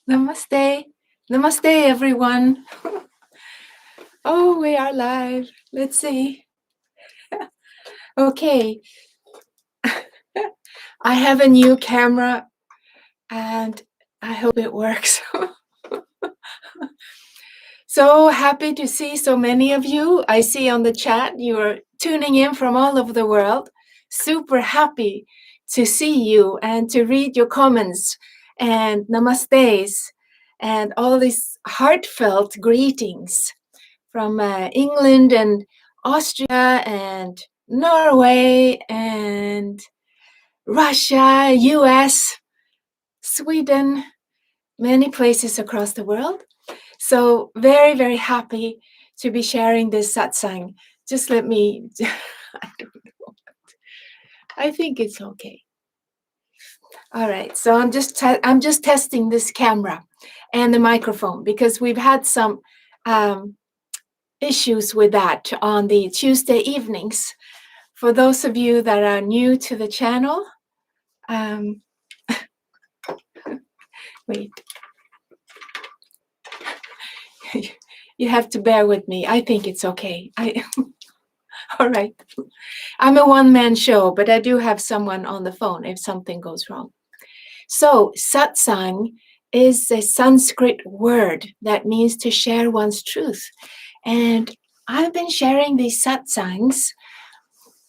Namaste. Namaste, everyone. Oh, we are live. Let's see. Okay. I have a new camera and I hope it works. So happy to see so many of you. I see on the chat you are tuning in from all over the world. Super happy to see you and to read your comments and namastes and all these heartfelt greetings from England and Austria and Norway and Russia, US, Sweden, many places across the world. So very, very happy to be sharing this satsang. Just let me, I don't know. I think it's okay. All right, so I'm just testing this camera and the microphone because we've had some issues with that on the Tuesday evenings. For those of you that are new to the channel, wait, you have to bear with me. I think it's okay. All right. I'm a one-man show, but I do have someone on the phone if something goes wrong. So satsang is a Sanskrit word that means to share one's truth. And I've been sharing these satsangs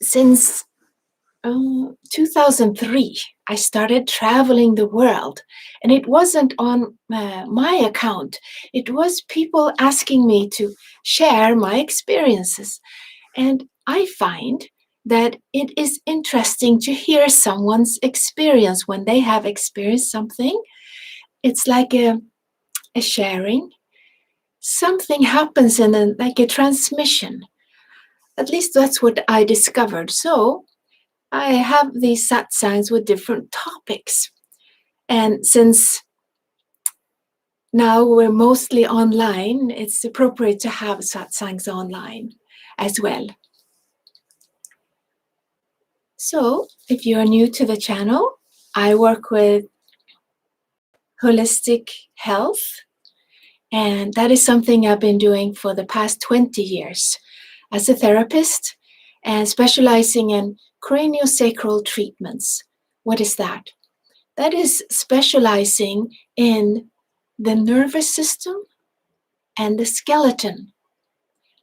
since 2003. I started traveling the world, and it wasn't on my account. It was people asking me to share my experiences. And I find that it is interesting to hear someone's experience when they have experienced something. It's like a sharing. Something happens in like a transmission. At least that's what I discovered. So I have these satsangs with different topics. And since now we're mostly online, it's appropriate to have satsangs online as well. So if you're new to the channel, I work with holistic health, and that is something I've been doing for the past 20 years as a therapist and specializing in craniosacral treatments. What is that? That is specializing in the nervous system and the skeleton,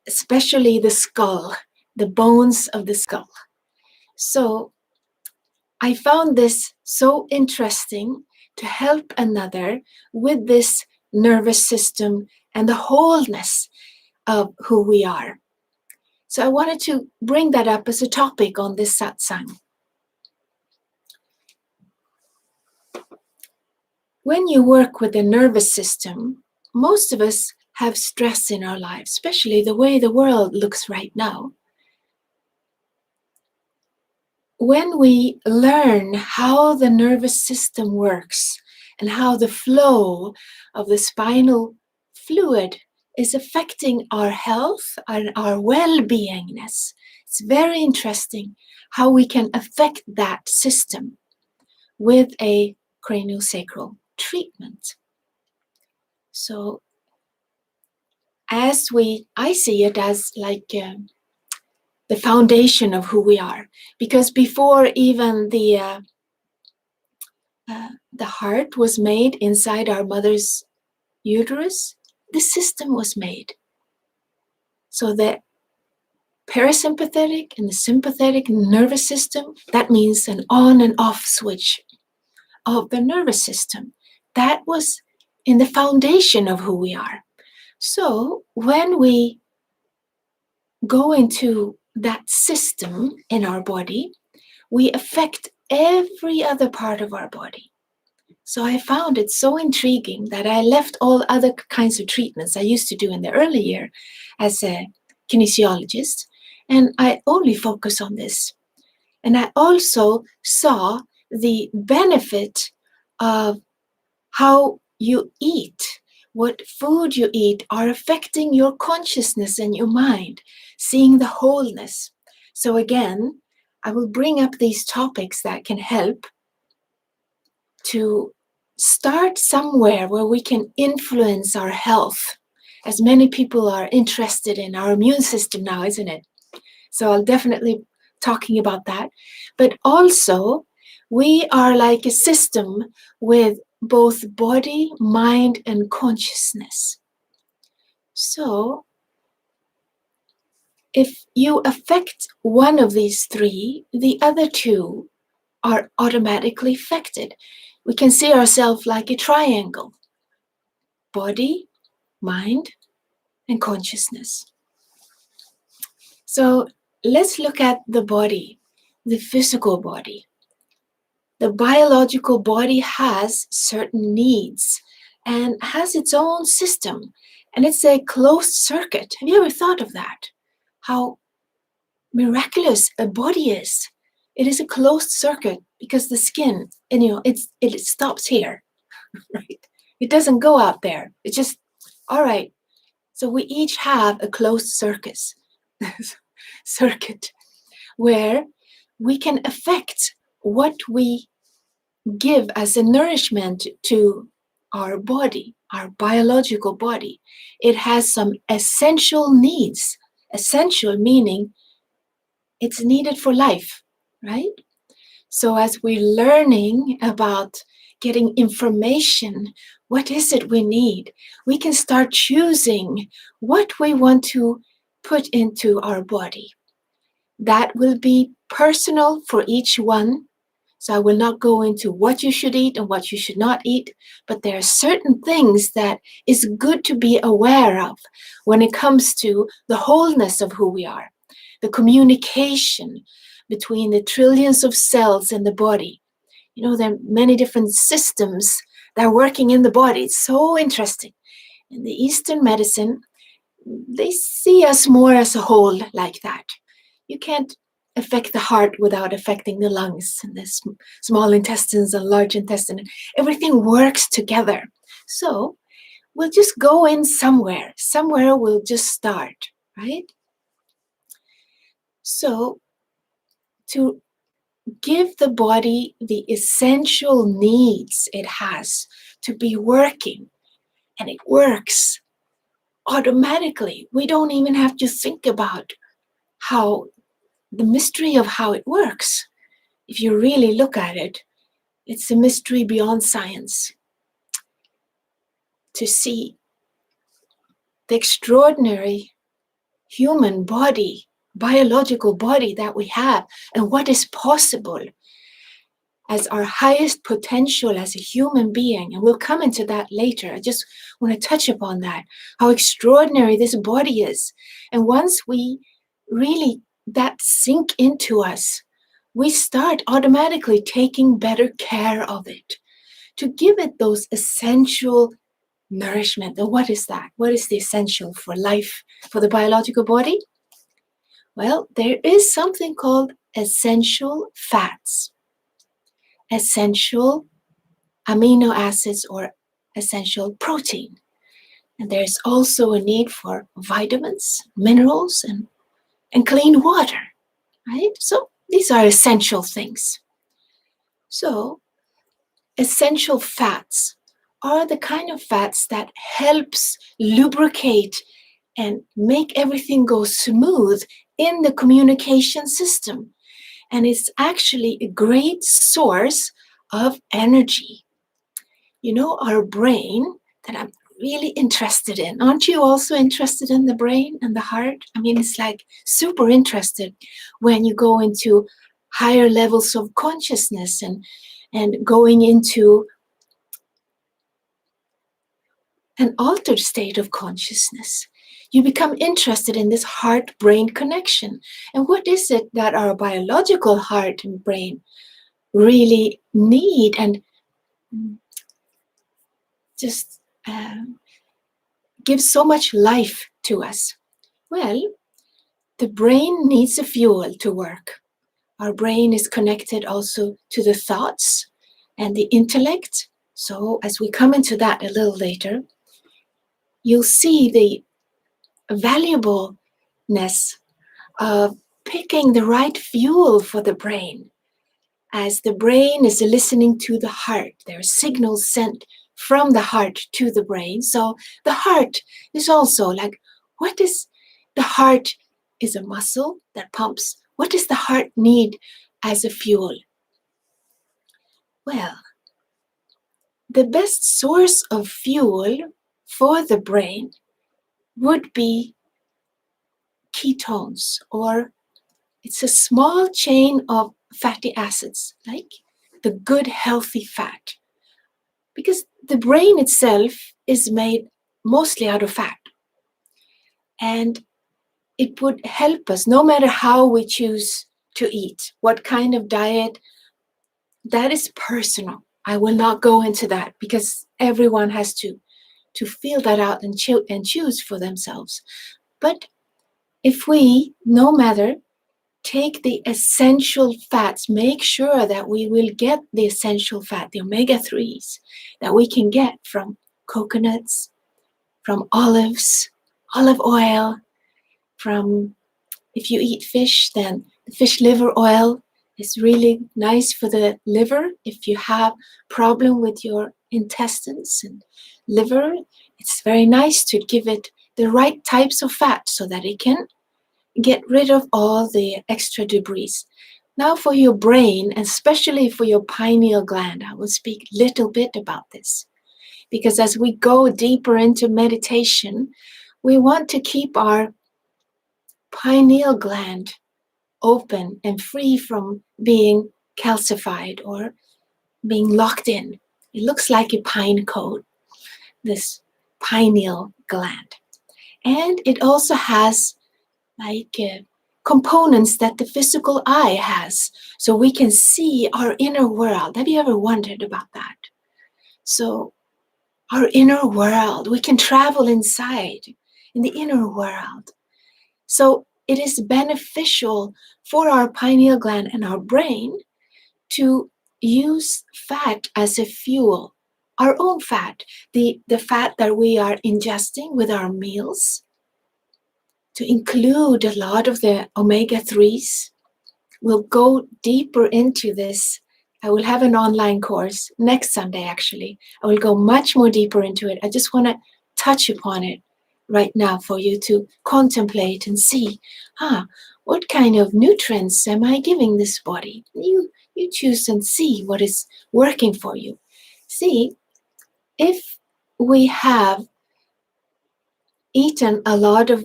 especially the skull, the bones of the skull. So I found this so interesting to help another with this nervous system and the wholeness of who we are. So I wanted to bring that up as a topic on this satsang. When you work with the nervous system, most of us have stress in our lives, especially the way the world looks right now. When we learn how the nervous system works and how the flow of the spinal fluid is affecting our health and our well-beingness, it's very interesting how we can affect that system with a craniosacral treatment. So I see it as like the foundation of who we are, because before even the heart was made inside our mother's uterus, the system was made. So the parasympathetic and the sympathetic nervous system, that means an on and off switch of the nervous system. That was in the foundation of who we are. So when we go into that system in our body, we affect every other part of our body. So I found it so intriguing that I left all other kinds of treatments I used to do in the early year as a kinesiologist, and I only focus on this. And I also saw the benefit of how you eat, what food you eat are affecting your consciousness and your mind, seeing the wholeness. So again, I will bring up these topics that can help to start somewhere where we can influence our health, as many people are interested in our immune system now, isn't it? So I'll definitely talking about that. But also, we are like a system with both body, mind, and consciousness. So if you affect one of these three, the other two are automatically affected. We can see ourselves like a triangle: body, mind, and consciousness. So let's look at the body, the physical body. The biological body has certain needs and has its own system, and it's a closed circuit. Have you ever thought of that? How miraculous a body is. It is a closed circuit because the skin, and it stops here, right? It doesn't go out there. It's just, all right. So we each have a closed circuit where we can affect what we give as a nourishment to our body, our biological body. It has some essential needs. Essential meaning it's needed for life, right? So as we're learning about getting information, what is it we need? We can start choosing what we want to put into our body. That will be personal for each one. So I will not go into what you should eat and what you should not eat, but there are certain things that is good to be aware of when it comes to the wholeness of who we are, the communication between the trillions of cells in the body. There are many different systems that are working in the body. It's so interesting. In the Eastern medicine, they see us more as a whole like that. You can't affect the heart without affecting the lungs and the small intestines and large intestine. Everything works together. So we'll just go in somewhere. Somewhere we'll just start, right? So to give the body the essential needs it has to be working, and it works automatically. We don't even have to think about how the mystery of how it works. If you really look at it, it's a mystery beyond science. To see the extraordinary human body, biological body that we have, and what is possible as our highest potential as a human being. And we'll come into that later. I just want to touch upon that, how extraordinary this body is. And once we really that sink into us, we start automatically taking better care of it, to give it those essential nourishment. And what is that? What is the essential for life, for the biological body? Well, there is something called essential fats, essential amino acids, or essential protein. And there's also a need for vitamins, minerals, and clean water, right? So these are essential things. So essential fats are the kind of fats that helps lubricate and make everything go smooth in the communication system. And it's actually a great source of energy. Our brain, that I'm really interested in. Aren't you also interested in the brain and the heart? I mean, it's like super interested when you go into higher levels of consciousness and going into an altered state of consciousness. You become interested in this heart-brain connection. And what is it that our biological heart and brain really need and just gives so much life to us? Well, the brain needs a fuel to work. Our brain is connected also to the thoughts and the intellect. So as we come into that a little later, you'll see the valuableness of picking the right fuel for the brain. as the brain is listening to the heart. There are signals sent from the heart to the brain. So the heart is also like, what is the heart is a muscle that pumps. What does the heart need as a fuel? Well, the best source of fuel for the brain would be ketones, or it's a small chain of fatty acids, like the good healthy fat. Because the brain itself is made mostly out of fat. And it would help us, no matter how we choose to eat, what kind of diet, that is personal. I will not go into that because everyone has to feel that out and choose for themselves. But if we, no matter, take the essential fats, make sure that we will get the essential fat, the omega-3s, that we can get from coconuts, from olives, olive oil, from, if you eat fish, then the fish liver oil is really nice for the liver. If you have problem with your intestines and liver, it's very nice to give it the right types of fat so that it can get rid of all the extra debris. Now for your brain, especially for your pineal gland, I will speak a little bit about this. Because as we go deeper into meditation, we want to keep our pineal gland open and free from being calcified or being locked in. It looks like a pine cone, this pineal gland. And it also has like components that the physical eye has, so we can see our inner world. Have you ever wondered about that? So our inner world, we can travel inside in the inner world. So it is beneficial for our pineal gland and our brain to use fat as a fuel, our own fat, the fat that we are ingesting with our meals, to include a lot of the omega-3s. We'll go deeper into this. I will have an online course next Sunday, actually. I will go much more deeper into it. I just want to touch upon it right now for you to contemplate and see, what kind of nutrients am I giving this body? You choose and see what is working for you. See, if we have eaten a lot of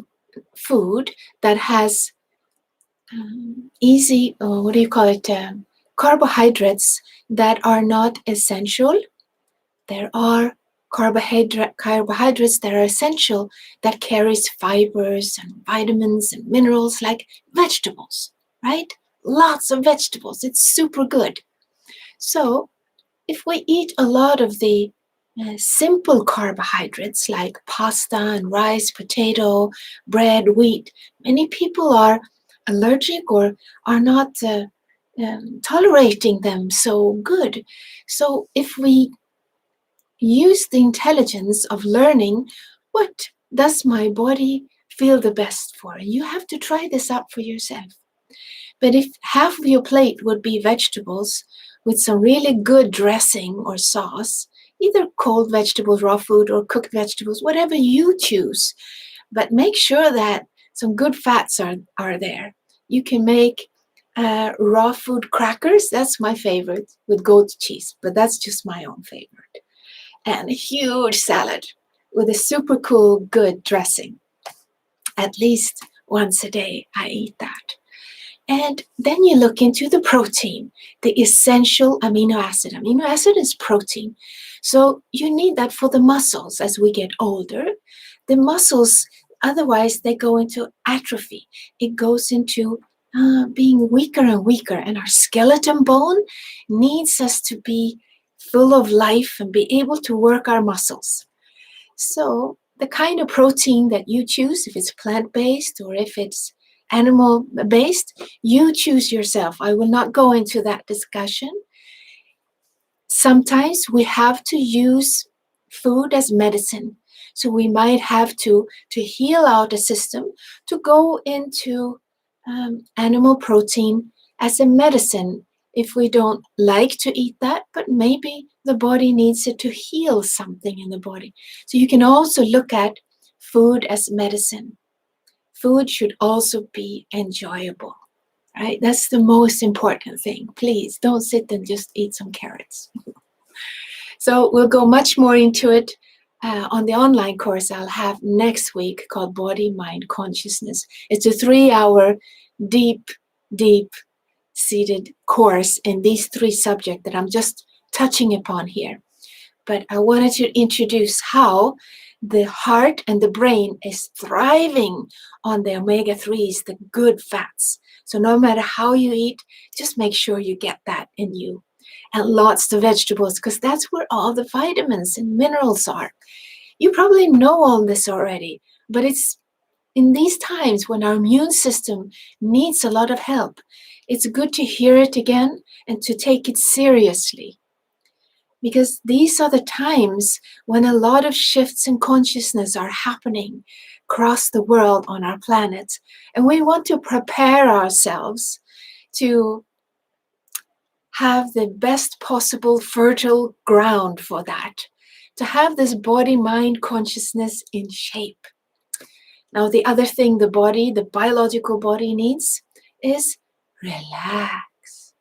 food that has easy, carbohydrates that are not essential. There are carbohydrates that are essential that carries fibers and vitamins and minerals, like vegetables, right? Lots of vegetables. It's super good. So if we eat a lot of the simple carbohydrates like pasta and rice, potato, bread, wheat, many people are allergic or are not tolerating them so good. So if we use the intelligence of learning, what does my body feel the best for? And you have to try this out for yourself. But if half of your plate would be vegetables with some really good dressing or sauce, either cold vegetables, raw food, or cooked vegetables, whatever you choose, but make sure that some good fats are there. You can make raw food crackers. That's my favorite, with goat cheese, but that's just my own favorite. And a huge salad with a super cool, good dressing. At least once a day, I eat that. And then you look into the protein, the essential amino acid. Amino acid is protein. So you need that for the muscles as we get older. The muscles, otherwise they go into atrophy. It goes into being weaker and weaker. And our skeleton bone needs us to be full of life and be able to work our muscles. So the kind of protein that you choose, if it's plant-based or if it's animal-based, you choose yourself. I will not go into that discussion. Sometimes we have to use food as medicine. So we might have to heal out a system, to go into animal protein as a medicine if we don't like to eat that, but maybe the body needs it to heal something in the body. So you can also look at food as medicine. Food should also be enjoyable, right? That's the most important thing. Please don't sit and just eat some carrots. So we'll go much more into it on the online course I'll have next week called Body, Mind, Consciousness. It's a 3-hour deep seated course in these 3 subjects that I'm just touching upon here. But I wanted to introduce how the heart and the brain is thriving on the omega-3s, the good fats. So no matter how you eat, just make sure you get that in you. And lots of vegetables, because that's where all the vitamins and minerals are. You probably know all this already, but it's in these times when our immune system needs a lot of help, it's good to hear it again and to take it seriously. Because these are the times when a lot of shifts in consciousness are happening across the world on our planet. And we want to prepare ourselves to have the best possible fertile ground for that, to have this body, mind, consciousness in shape. Now, the other thing the body, the biological body needs is relax.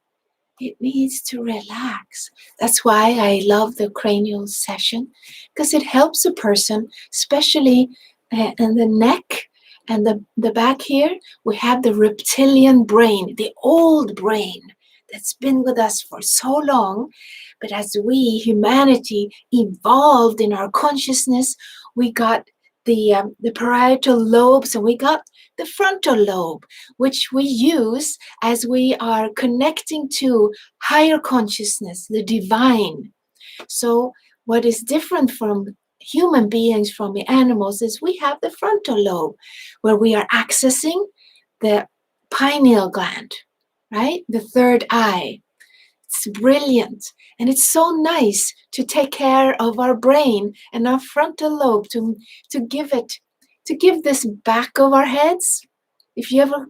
It needs to relax. That's why I love the cranial session, because it helps a person, especially in the neck and the back here. We have the reptilian brain, the old brain that's been with us for so long. But as we, humanity, evolved in our consciousness, we got the parietal lobes and we got the frontal lobe, which we use as we are connecting to higher consciousness, the divine. So what is different from human beings from the animals is we have the frontal lobe where we are accessing the pineal gland, right? The third eye. It's brilliant. And it's so nice to take care of our brain and our frontal lobe to give this back of our heads. If you ever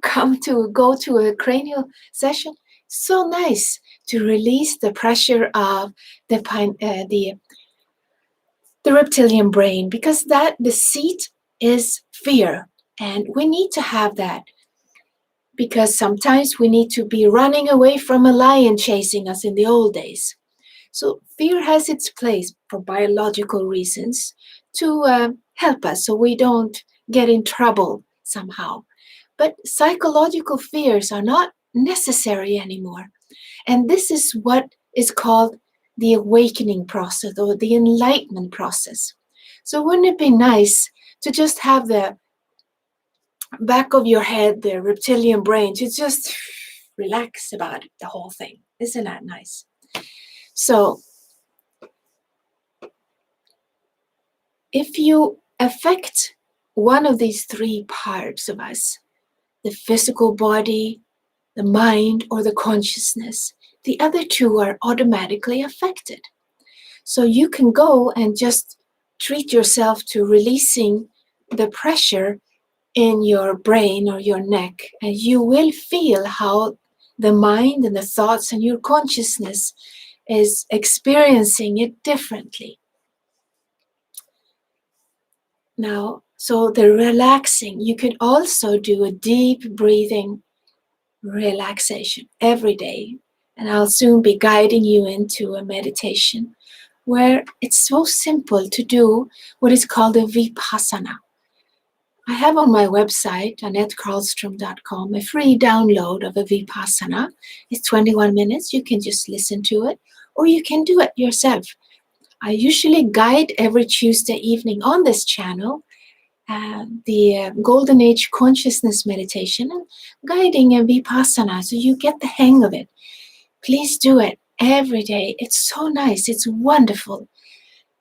go to a cranial session, so nice to release the pressure of the reptilian brain, because the seat is fear. And we need to have that, because sometimes we need to be running away from a lion chasing us in the old days. So fear has its place for biological reasons to help us so we don't get in trouble somehow. But psychological fears are not necessary anymore. And this is what is called the awakening process or the enlightenment process. So wouldn't it be nice to just have the back of your head, the reptilian brain, to just relax about it, the whole thing? Isn't that nice? So if you affect one of these 3 parts of us, the physical body, the mind, or the consciousness, the other 2 are automatically affected. So you can go and just treat yourself to releasing the pressure in your brain or your neck, and you will feel how the mind and the thoughts and your consciousness is experiencing it differently. Now, so the relaxing, you could also do a deep breathing relaxation every day. And I'll soon be guiding you into a meditation where it's so simple to do what is called a Vipassana. I have on my website, anettecarlstrom.com, a free download of a Vipassana. It's 21 minutes. You can just listen to it, or you can do it yourself. I usually guide every Tuesday evening on this channel the Golden Age Consciousness Meditation and guiding a Vipassana, so you get the hang of it. Please do it every day. It's so nice. It's wonderful.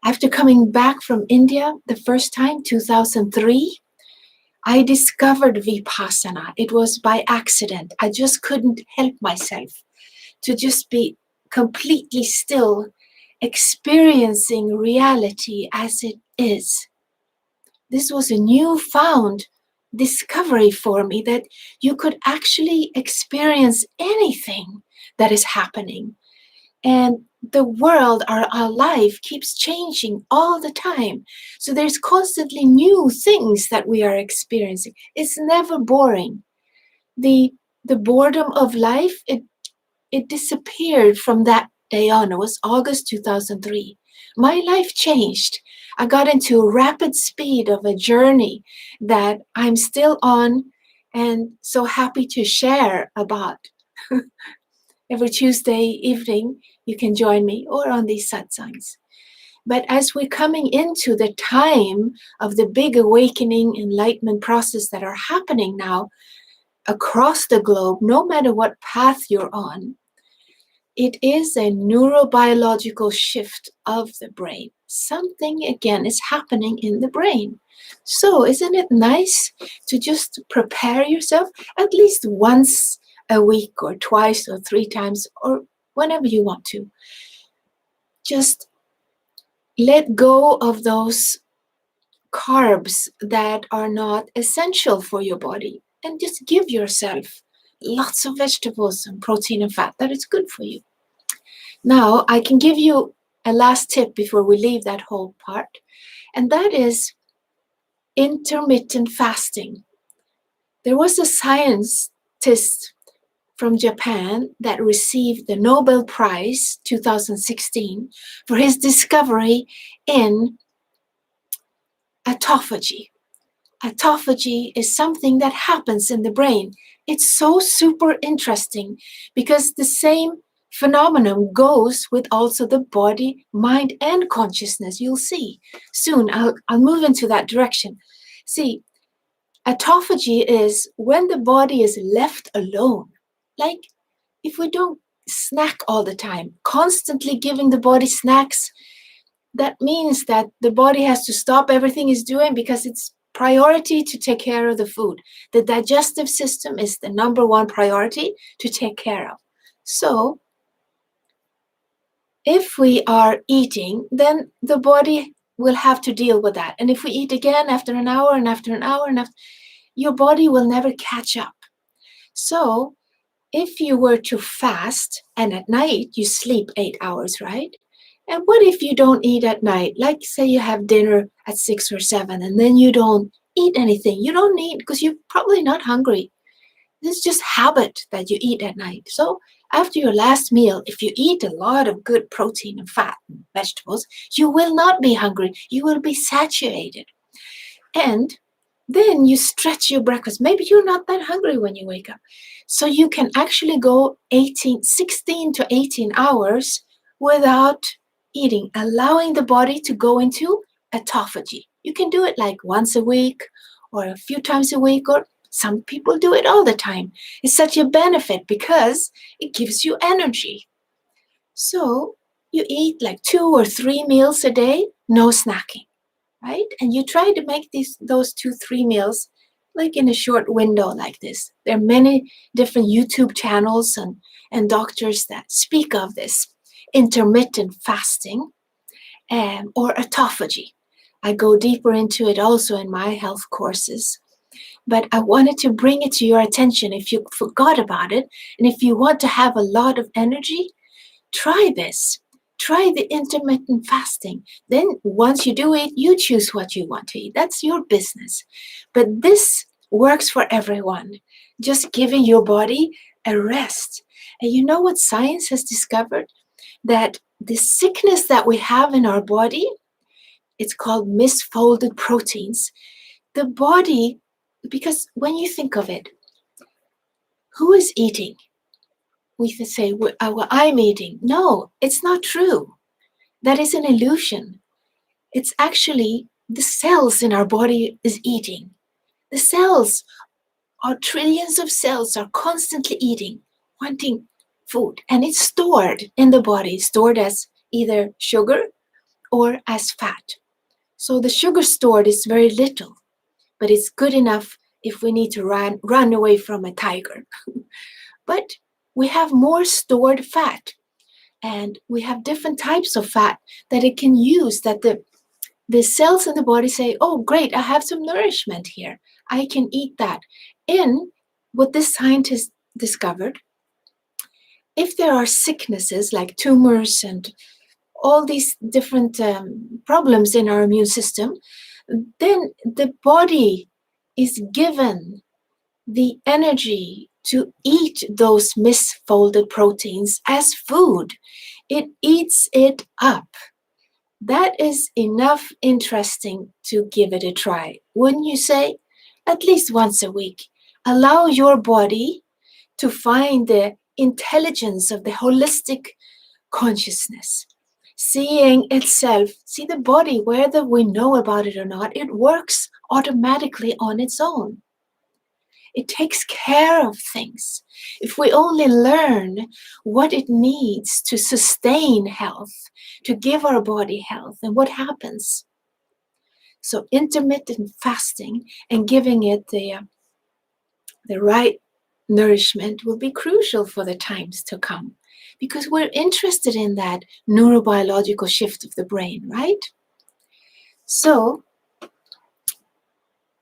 After coming back from India the first time, 2003, I discovered Vipassana. It was by accident. I just couldn't help myself to just be completely still, experiencing reality as it is. This was a newfound discovery for me that you could actually experience anything that is happening. And the world, our life keeps changing all the time. So there's constantly new things that we are experiencing. It's never boring. The boredom of life, it disappeared from that day on. It was August 2003. My life changed. I got into a rapid speed of a journey that I'm still on and so happy to share about. Every Tuesday evening, you can join me or on these satsangs. But as we're coming into the time of the big awakening, enlightenment process that are happening now across the globe, no matter what path you're on, it is a neurobiological shift of the brain. Something, again, is happening in the brain. So isn't it nice to just prepare yourself at least once a week or twice or 3 times or whenever you want to? Just let go of those carbs that are not essential for your body and just give yourself lots of vegetables and protein and fat that is good for you. Now, I can give you a last tip before we leave that whole part, and that is intermittent fasting. There was a scientist from Japan that received the Nobel Prize 2016 for his discovery in autophagy. Autophagy is something that happens in the brain. It's so super interesting because the same phenomenon goes with also the body, mind, and consciousness. You'll see soon. I'll move into that direction. See, autophagy is when the body is left alone. Like if we don't snack all the time, constantly giving the body snacks, that means that the body has to stop everything it's doing because it's priority to take care of the food. The digestive system is the number one priority to take care of. So if we are eating, then the body will have to deal with that. And if we eat again after an hour and after an hour and after, your body will never catch up. So if you were to fast and at night you sleep 8 hours, right? And what if you don't eat at night? Like say you have dinner at 6 or 7 and then you don't eat anything. You don't eat because you're probably not hungry. It's just habit that you eat at night. So after your last meal, if you eat a lot of good protein and fat and vegetables, you will not be hungry. You will be satiated. And then you stretch your breakfast. Maybe you're not that hungry when you wake up. So you can actually go 16 to 18 hours without eating, allowing the body to go into autophagy. You can do it like once a week or a few times a week, or some people do it all the time. It's such a benefit because it gives you energy. So you eat like 2 or 3 meals a day, no snacking, right? And you try to make those 2-3 meals like in a short window like this. There are many different YouTube channels and doctors that speak of this intermittent fasting or autophagy. I go deeper into it also in my health courses. But I wanted to bring it to your attention if you forgot about it. And if you want to have a lot of energy, try this. Try the intermittent fasting. Then once you do it, you choose what you want to eat. That's your business. But this works for everyone. Just giving your body a rest. And you know what science has discovered? That the sickness that we have in our body, it's called misfolded proteins. The body, because when you think of it, who is eating? We can say, well, I'm eating. No, it's not true. That is an illusion. It's actually the cells in our body is eating. The cells, our trillions of cells are constantly eating, wanting food. And it's stored in the body, stored as either sugar or as fat. So the sugar stored is very little, but it's good enough if we need to run away from a tiger. But we have more stored fat, and we have different types of fat that it can use, that the cells in the body say, oh, great, I have some nourishment here. I can eat that. And what this scientist discovered, if there are sicknesses like tumors and all these different problems in our immune system, then the body is given the energy to eat those misfolded proteins as food. It eats it up. That is enough interesting to give it a try. Wouldn't you say? At least once a week. Allow your body to find the intelligence of the holistic consciousness, seeing itself, see the body, whether we know about it or not, it works automatically on its own. It takes care of things. If we only learn what it needs to sustain health, to give our body health, and what happens? So intermittent fasting and giving it the right nourishment will be crucial for the times to come, because we're interested in that neurobiological shift of the brain, right? So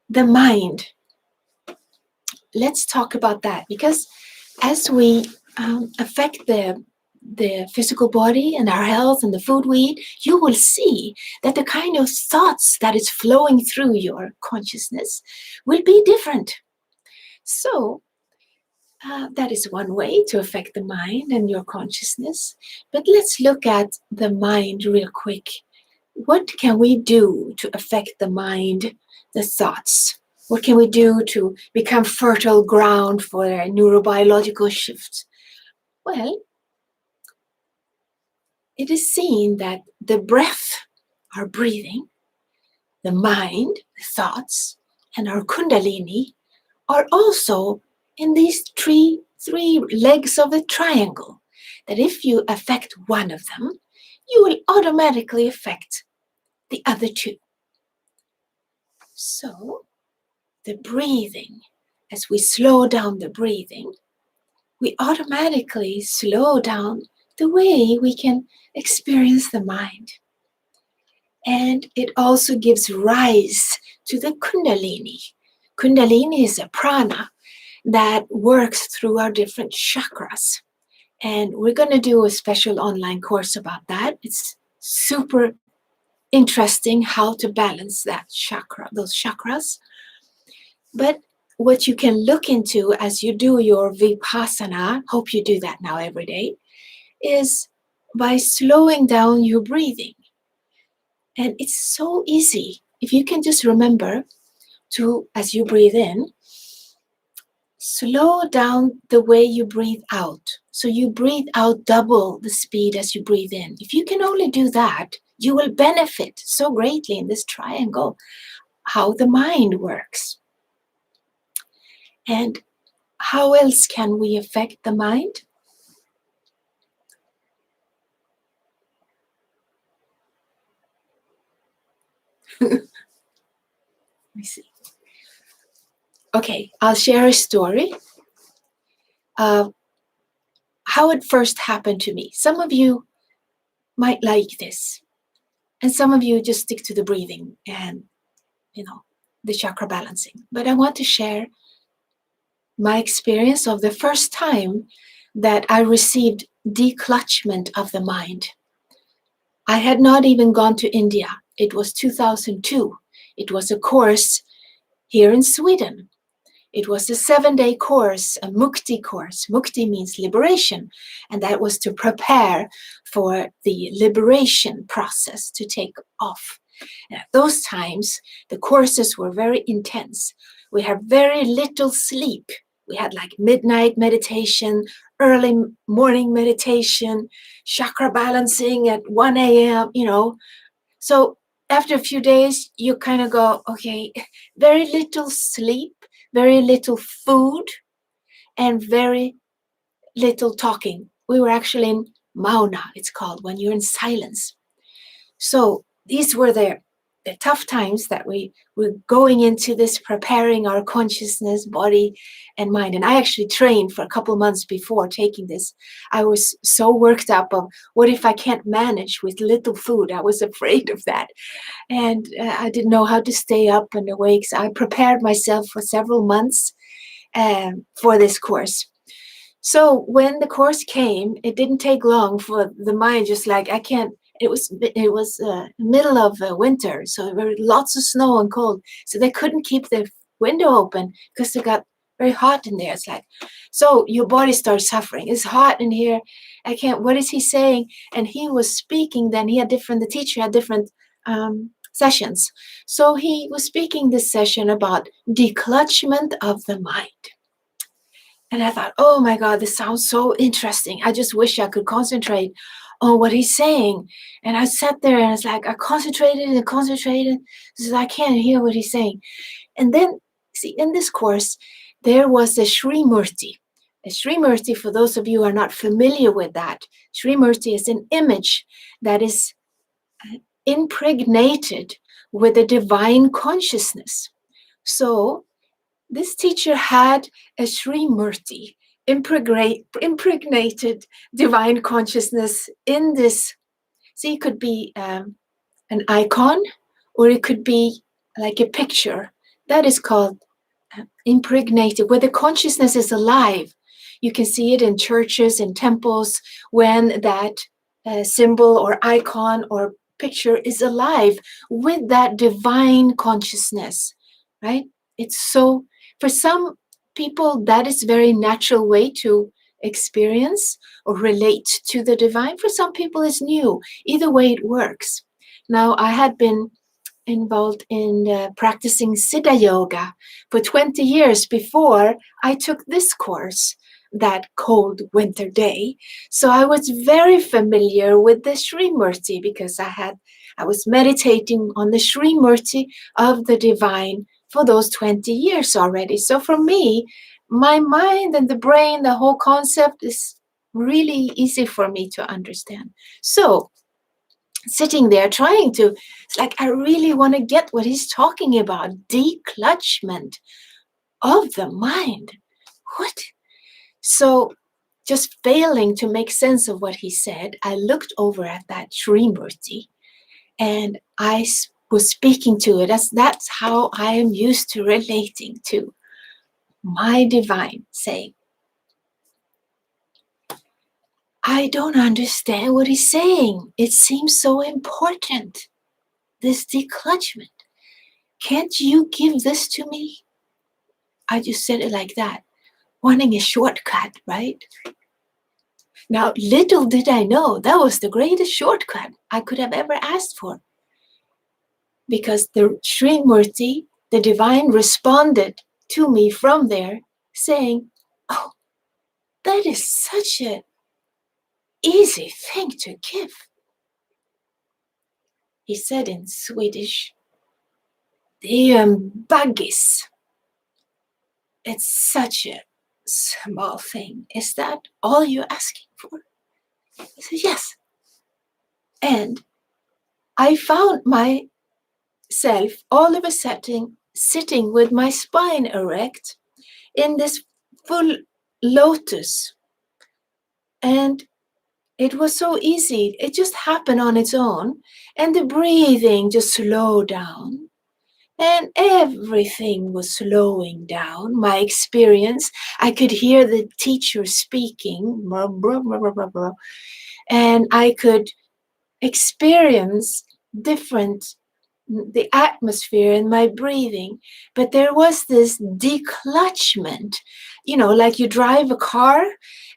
the mind, let's talk about that, because as we affect the physical body and our health and the food we eat, you will see that the kind of thoughts that is flowing through your consciousness will be different. So that is one way to affect the mind and your consciousness. But let's look at the mind real quick. What can we do to affect the mind, the thoughts? What can we do to become fertile ground for a neurobiological shift? Well, it is seen that the breath, our breathing, the mind, the thoughts, and our Kundalini are also in these three legs of the triangle. That if you affect one of them, you will automatically affect the other two. So, the breathing, as we slow down the breathing, we automatically slow down the way we can experience the mind. And it also gives rise to the Kundalini. Kundalini is a prana that works through our different chakras. And we're going to do a special online course about that. It's super interesting how to balance that chakra, those chakras. But what you can look into as you do your Vipassana, hope you do that now every day, is by slowing down your breathing. And it's so easy. If you can just remember to, as you breathe in, slow down the way you breathe out. So you breathe out double the speed as you breathe in. If you can only do that, you will benefit so greatly in this triangle, how the mind works. And how else can we affect the mind? Let me see. Okay, I'll share a story of how it first happened to me. Some of you might like this, and some of you just stick to the breathing and, the chakra balancing. But I want to share my experience of the first time that I received declutchment of the mind. I had not even gone to India. It was 2002. It was a course here in Sweden. It was a 7-day course, a mukti course. Mukti means liberation, and that was to prepare for the liberation process to take off. And at those times, the courses were very intense. We had very little sleep. We had like midnight meditation, early morning meditation, chakra balancing at 1 a.m., So after a few days, you kind of go, okay, very little sleep, very little food, and very little talking. We were actually in mauna, it's called, when you're in silence. So these were the tough times that we were going into this, preparing our consciousness, body, and mind. And I actually trained for a couple of months before taking this. I was so worked up of what if I can't manage with little food? I was afraid of that. And I didn't know how to stay up and awake. So I prepared myself for several months for this course. So when the course came, it didn't take long for the mind just like, I can't, it was middle of winter, so there were lots of snow and cold. So they couldn't keep the window open because it got very hot in there. It's like, so your body starts suffering. It's hot in here. I can't, what is he saying? And he was speaking then. The teacher had different sessions. So he was speaking this session about declutchment of the mind. And I thought, oh my God, this sounds so interesting. I just wish I could concentrate on what he's saying. And I sat there and it's like, I concentrated. So I can't hear what he's saying. And then, see, in this course, there was a Sri Murti. A Sri Murti, for those of you who are not familiar with that, Sri Murti is an image that is impregnated with a divine consciousness. So this teacher had a Sri Murti, impregnated divine consciousness in this. See, it could be an icon, or it could be like a picture. That is called impregnated, where the consciousness is alive. You can see it in churches and temples when that symbol or icon or picture is alive with that divine consciousness, right? It's so, for some people, that is a very natural way to experience or relate to the divine. For some people, it's new. Either way, it works. Now, I had been involved in practicing Siddha Yoga for 20 years before I took this course that cold winter day. So I was very familiar with the Sri Murti because I was meditating on the Sri Murti of the divine for those 20 years already. So for me, my mind and the brain, the whole concept is really easy for me to understand. So sitting there trying to, it's like, I really want to get what he's talking about. Declutchment of the mind. What? So just failing to make sense of what he said, I looked over at that Sri Murti and I was speaking to it. That's how I am used to relating to my divine, saying, I don't understand what he's saying. It seems so important, this declutchment. Can't you give this to me? I just said it like that, wanting a shortcut, right? Now, little did I know that was the greatest shortcut I could have ever asked for. Because the Sri Murti, the divine, responded to me from there saying, oh, that is such an easy thing to give. He said in Swedish, det är en baggis. It's such a small thing. Is that all you're asking for? I said, yes. And I found myself all of a sudden sitting with my spine erect in this full lotus. And it was so easy. It just happened on its own. And the breathing just slowed down. And everything was slowing down. My experience, I could hear the teacher speaking, blah, blah, blah, blah, blah, blah, and I could experience the atmosphere and my breathing. But there was this declutchment, like you drive a car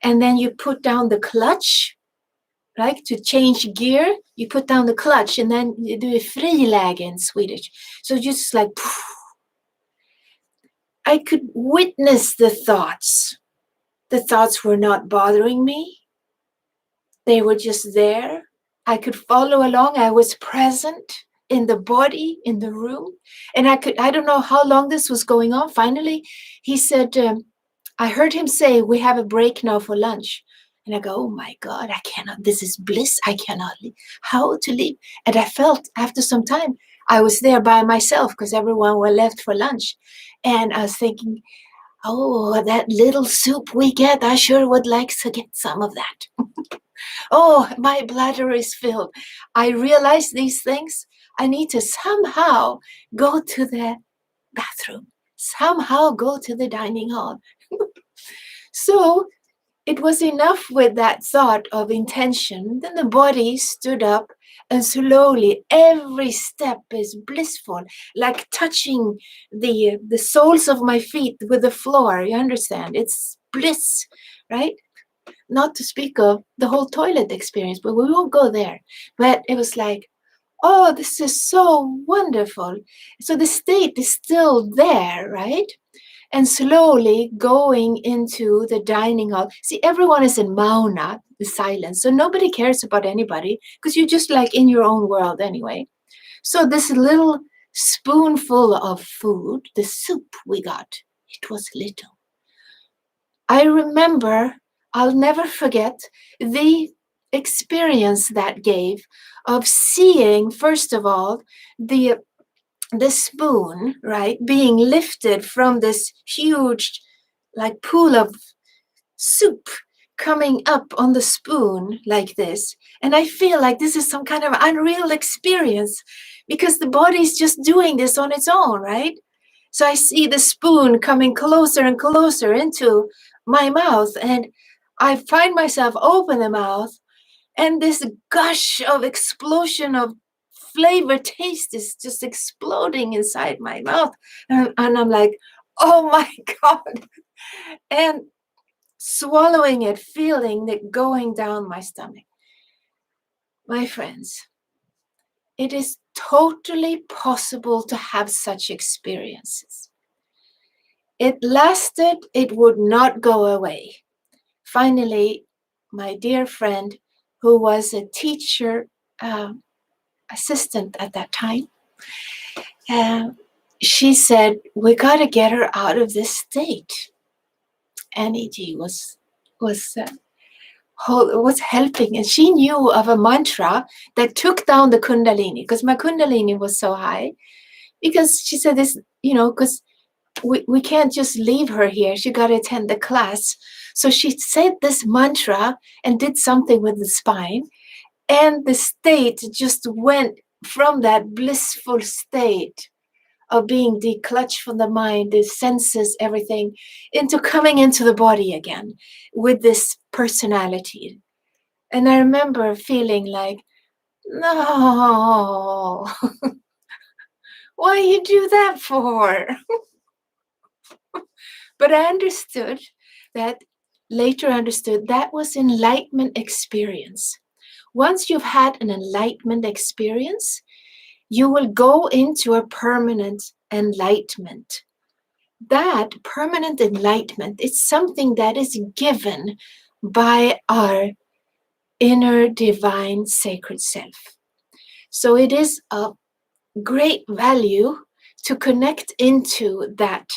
and then you put down the clutch, right? To change gear, you put down the clutch and then you do a friläge in Swedish. So just like, I could witness the thoughts. The thoughts were not bothering me. They were just there. I could follow along. I was present in the body, in the room. And I don't know how long this was going on. Finally, he said, I heard him say, we have a break now for lunch. And I go, oh my God, I cannot, this is bliss. I cannot leave. How to leave? And I felt after some time, I was there by myself because everyone were left for lunch. And I was thinking, oh, that little soup we get, I sure would like to get some of that. Oh, my bladder is filled. I realize these things. I need to somehow go to the bathroom, somehow go to the dining hall. So it was enough with that thought of intention. Then the body stood up, and slowly every step is blissful, like touching the soles of my feet with the floor. You understand? It's bliss, right? Not to speak of the whole toilet experience, but we won't go there. But it was like, oh, this is so wonderful. So the state is still there, right? And slowly going into the dining hall. See, everyone is in Mauna, the silence. So nobody cares about anybody because you're just like in your own world anyway. So this little spoonful of food, the soup we got, it was little. I remember, I'll never forget the experience that gave of seeing, first of all, the spoon, right, being lifted from this huge, like, pool of soup coming up on the spoon like this. And I feel like this is some kind of unreal experience because the body's just doing this on its own, right? So I see the spoon coming closer and closer into my mouth, and I find myself open the mouth, and this gush of explosion of flavor taste is just exploding inside my mouth. And I'm like, oh my God. And swallowing it, feeling it going down my stomach. My friends, it is totally possible to have such experiences. It lasted, it would not go away. Finally, my dear friend, who was a teacher assistant at that time, she said, we got to get her out of this state. NEG was helping, and she knew of a mantra that took down the Kundalini, because my Kundalini was so high. Because she said this, because we can't just leave her here. She got to attend the class. So she said this mantra and did something with the spine, and the state just went from that blissful state of being declutched from the mind, the senses, everything, into coming into the body again with this personality. And I remember feeling like, no, why you do that for? But I understood that, later understood, that was enlightenment experience. Once you've had an enlightenment experience, you will go into a permanent enlightenment. That permanent enlightenment is something that is given by our inner divine sacred self. So it is of great value to connect into that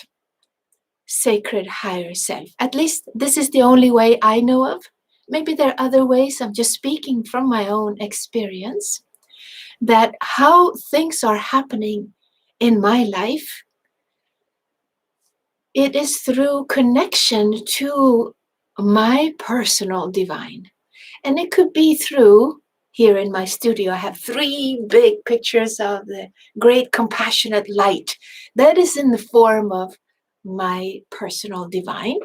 sacred higher self. At least this is the only way I know of. Maybe there are other ways. I'm just speaking from my own experience, that how things are happening in my life, it is through connection to my personal divine. And it could be through, here in my studio, I have 3 big pictures of the great compassionate light. That is in the form of my personal divine.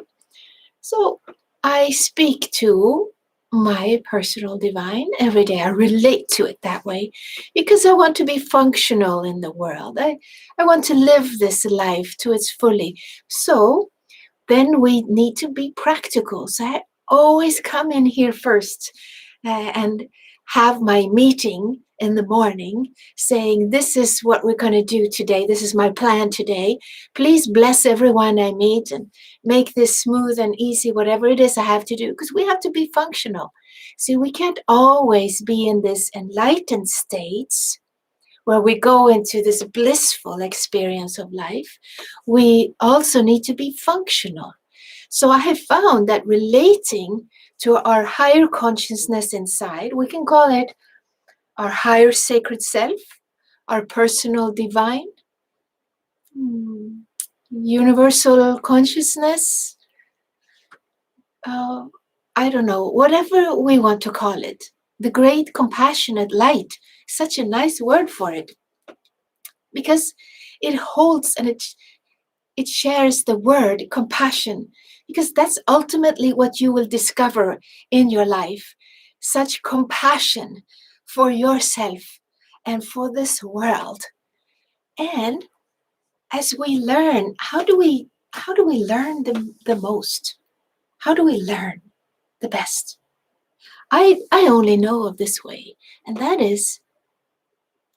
So I speak to my personal divine every day. I relate to it that way because I want to be functional in the world. I want to live this life to its fully. So then we need to be practical. So I always come in here first and have my meeting in the morning saying, this is what we're going to do today. This is my plan today. Please bless everyone I meet and make this smooth and easy, whatever it is I have to do, because we have to be functional. See, we can't always be in this enlightened states where we go into this blissful experience of life. We also need to be functional. So I have found that relating to our higher consciousness inside, we can call it our higher sacred self, our personal divine, universal consciousness, I don't know, whatever we want to call it. The great compassionate light, such a nice word for it, because it holds and it shares the word compassion, because that's ultimately what you will discover in your life. Such compassion for yourself and for this world. And as we learn, how do we learn the most? How do we learn the best? I only know of this way, and that is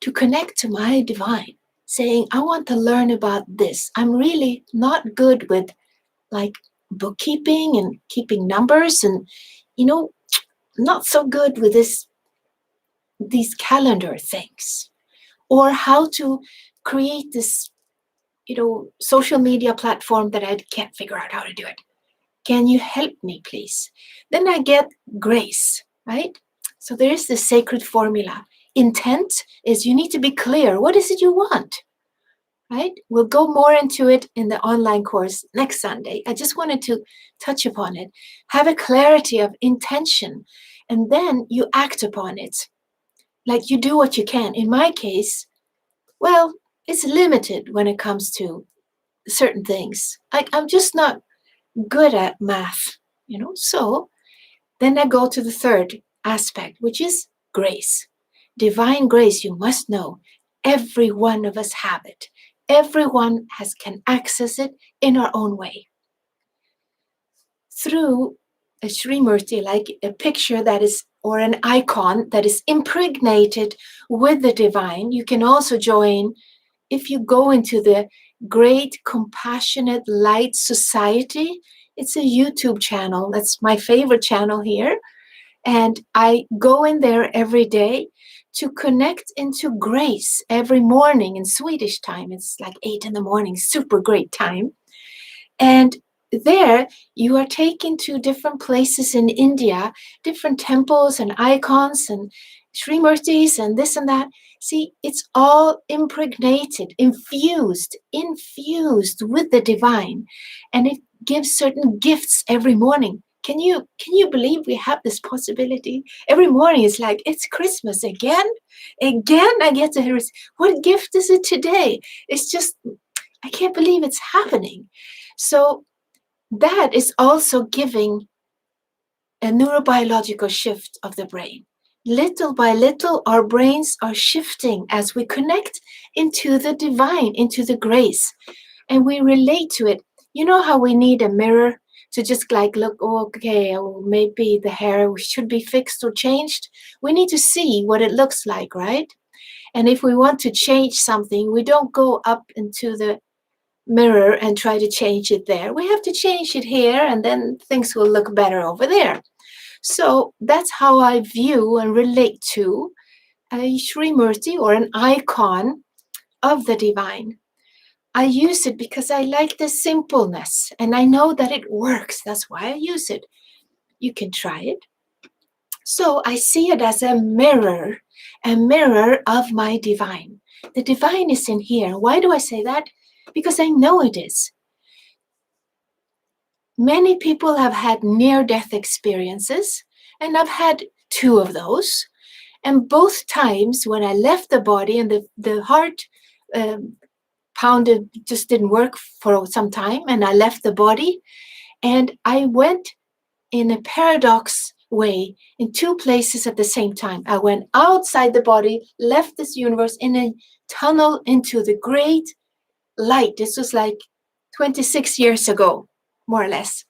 to connect to my divine, saying, I want to learn about this. I'm really not good with like bookkeeping and keeping numbers, and not so good with these calendar things, or how to create this social media platform that I can't figure out how to do it. Can you help me, please? Then I get grace, right? So there is this sacred formula. Intent is you need to be clear. What is it you want? Right? We'll go more into it in the online course next Sunday. I just wanted to touch upon it. Have a clarity of intention, and then you act upon it. Like you do what you can. In my case, well, it's limited when it comes to certain things. Like I'm just not good at math, So then I go to the third aspect, which is grace. Divine grace, you must know. Every one of us have it. Everyone can access it in our own way. Through a Srimurti, like a picture that is, or an icon that is impregnated with the divine, you can also join. If you go into the Great Compassionate Light Society, it's a YouTube channel. That's my favorite channel here. And I go in there every day to connect into grace every morning in Swedish time. It's like 8 a.m, super great time. And there you are taken to different places in India, different temples and icons and Srimurtis and this and that. See, it's all impregnated, infused with the divine. And it gives certain gifts every morning. Can you believe we have this possibility? Every morning it's like, it's Christmas again. I get to hear, what gift is it today? It's just, I can't believe it's happening. So that is also giving a neurobiological shift of the brain. Little by little, our brains are shifting as we connect into the divine, into the grace, and we relate to it. You know how we need a mirror to just like look, okay, maybe the hair should be fixed or changed. We need to see what it looks like, right? And if we want to change something, we don't go up into the mirror and try to change it there. We have to change it here, and then things will look better over there. So that's how I view and relate to a Srimurti or an icon of the divine. I use it because I like the simpleness and I know that it works. That's why I use it. You can try it. So I see it as a mirror of my divine. The divine is in here. Why do I say that? Because I know it is. Many people have had near-death experiences, and I've had 2 of those. And both times when I left the body and the heart pounded, just didn't work for some time, and I left the body, and I went in a paradox way in 2 places at the same time. I went outside the body, left this universe in a tunnel into the great light. This was like 26 years ago, more or less.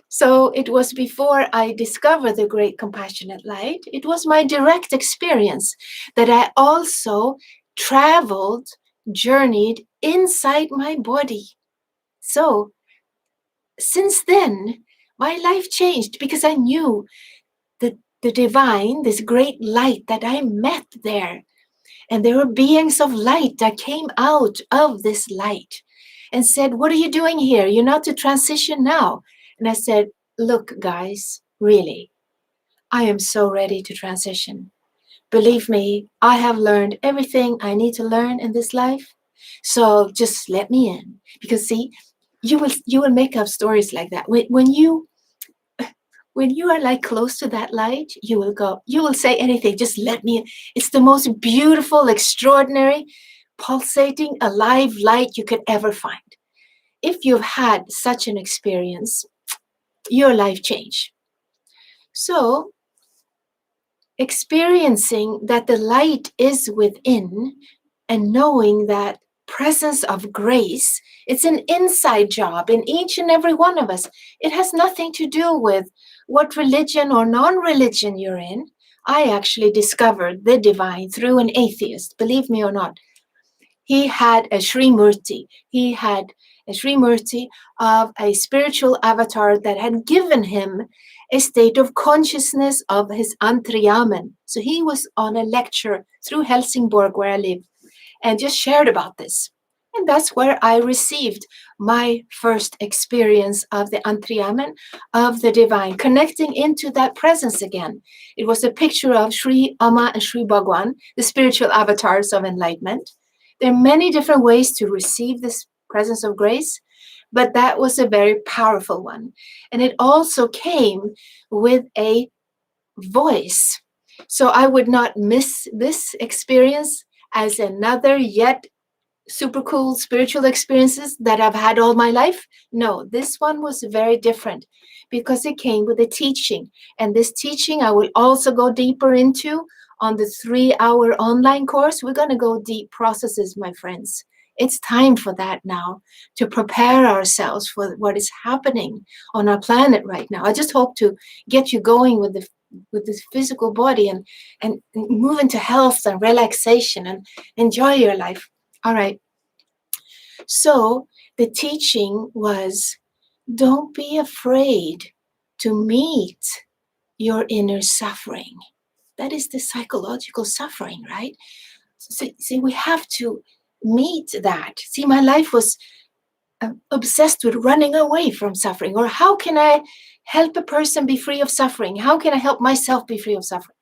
So it was before I discovered the great compassionate light. It was my direct experience that I also traveled, journeyed inside my body. So since then, my life changed because I knew the divine, this great light that I met there. And there were beings of light that came out of this light and said, what are you doing here? You're not to transition now. And I said, look, guys, really, I am so ready to transition. Believe me, I have learned everything I need to learn in this life. So just let me in. Because see, you will make up stories like that. When you are like close to that light, you will say anything, just let me in. It's the most beautiful, extraordinary, pulsating, alive light you could ever find. If you've had such an experience, your life change. So, experiencing that the light is within and knowing that presence of grace, it's an inside job in each and every one of us. It has nothing to do with what religion or non-religion you're in. I actually discovered the divine through an atheist, believe me or not. He had a Sri Murti. He had a Sri Murti of a spiritual avatar that had given him a state of consciousness of his antriyaman. So he was on a lecture through Helsingborg, where I live, and just shared about this. And that's where I received my first experience of the antriyaman, of the divine, connecting into that presence again. It was a picture of Sri Amma and Sri Bhagwan, the spiritual avatars of enlightenment. There are many different ways to receive this presence of grace, but that was a very powerful one. And it also came with a voice. So I would not miss this experience as another yet super cool spiritual experiences that I've had all my life. No, this one was very different because it came with a teaching. And this teaching I will also go deeper into on the 3-hour online course. We're going to go deep processes, my friends. It's time for that now, to prepare ourselves for what is happening on our planet right now. I just hope to get you going with this physical body and move into health and relaxation and enjoy your life. All right. So the teaching was, don't be afraid to meet your inner suffering. That is the psychological suffering, right? See, we have to meet that. See, my life was obsessed with running away from suffering. Or how can I help a person be free of suffering? How can I help myself be free of suffering?